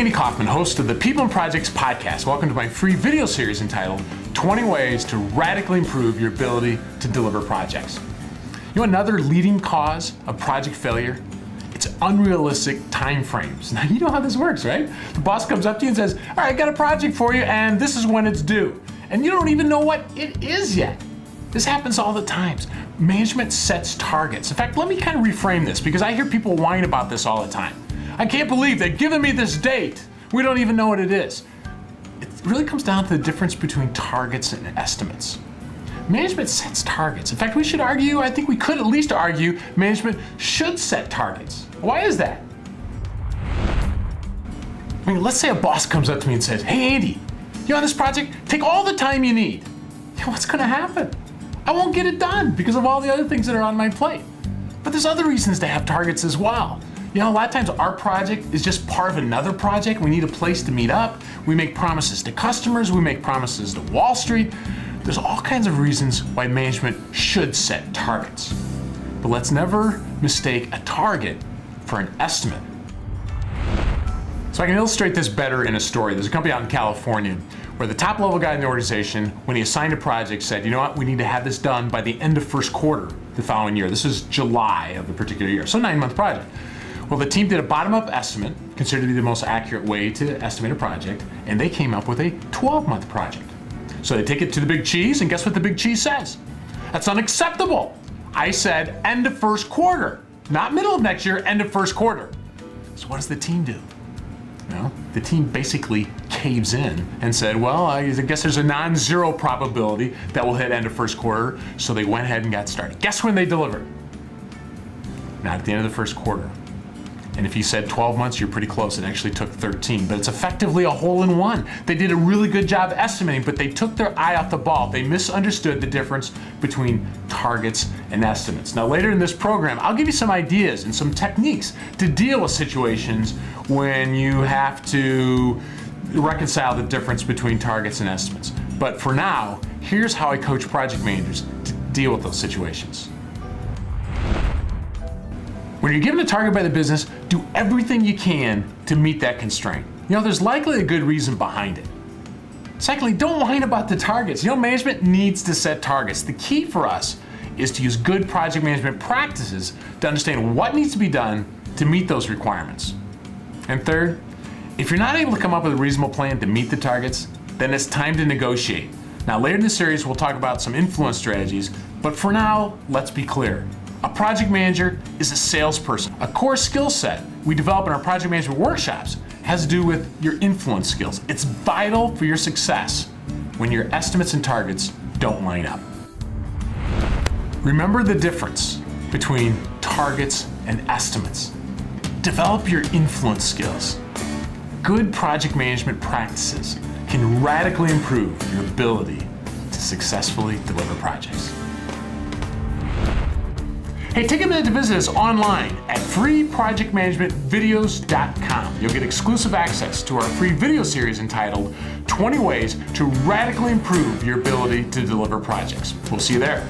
Andy Kaufman, host of the People and Projects podcast. Welcome to my free video series entitled 20 Ways to Radically Improve Your Ability to Deliver Projects. You know another leading cause of project failure? It's unrealistic timeframes. Now you know how this works, right? The boss comes up to you and says, all right, I got a project for you and this is when it's due. And you don't even know what it is yet. This happens all the time. Management sets targets. In fact, let me kind of reframe this because I hear people whine about this all the time. I can't believe they've given me this date. We don't even know what it is. It really comes down to the difference between targets and estimates. Management sets targets. In fact, we should argue, I think we could at least argue, management should set targets. Why is that? I mean, let's say a boss comes up to me and says, hey Andy, you on this project, take all the time you need. You know, what's gonna happen? I won't get it done because of all the other things that are on my plate. But there's other reasons to have targets as well. You know, a lot of times our project is just part of another project. We need a place to meet up. We make promises to customers. We make promises to Wall Street. There's all kinds of reasons why management should set targets. But let's never mistake a target for an estimate. So I can illustrate this better in a story. There's a company out in California where the top level guy in the organization, when he assigned a project, said, you know what, we need to have this done by the end of first quarter the following year. This is July of the particular year, so 9-month project. Well, the team did a bottom-up estimate, considered to be the most accurate way to estimate a project, and they came up with a 12-month project. So they take it to the big cheese, and guess what the big cheese says? That's unacceptable. I said end of first quarter, not middle of next year, end of first quarter. So what does the team do? Well, the team basically caves in and said, well, I guess there's a non-zero probability that we'll hit end of first quarter, so they went ahead and got started. Guess when they delivered? Not at the end of the first quarter. And if you said 12 months, you're pretty close. It actually took 13, but it's effectively a hole-in-one. They did a really good job estimating, but they took their eye off the ball. They misunderstood the difference between targets and estimates. Now, later in this program, I'll give you some ideas and some techniques to deal with situations when you have to reconcile the difference between targets and estimates. But for now, here's how I coach project managers to deal with those situations. When you're given a target by the business, do everything you can to meet that constraint. You know, there's likely a good reason behind it. Secondly, don't whine about the targets. You know, management needs to set targets. The key for us is to use good project management practices to understand what needs to be done to meet those requirements. And third, if you're not able to come up with a reasonable plan to meet the targets, then it's time to negotiate. Now, later in the series, we'll talk about some influence strategies, but for now, let's be clear. A project manager is a salesperson. A core skill set we develop in our project management workshops has to do with your influence skills. It's vital for your success when your estimates and targets don't line up. Remember the difference between targets and estimates. Develop your influence skills. Good project management practices can radically improve your ability to successfully deliver projects. Hey, take a minute to visit us online at freeprojectmanagementvideos.com. You'll get exclusive access to our free video series entitled 20 Ways to Radically Improve Your Ability to Deliver Projects. We'll see you there.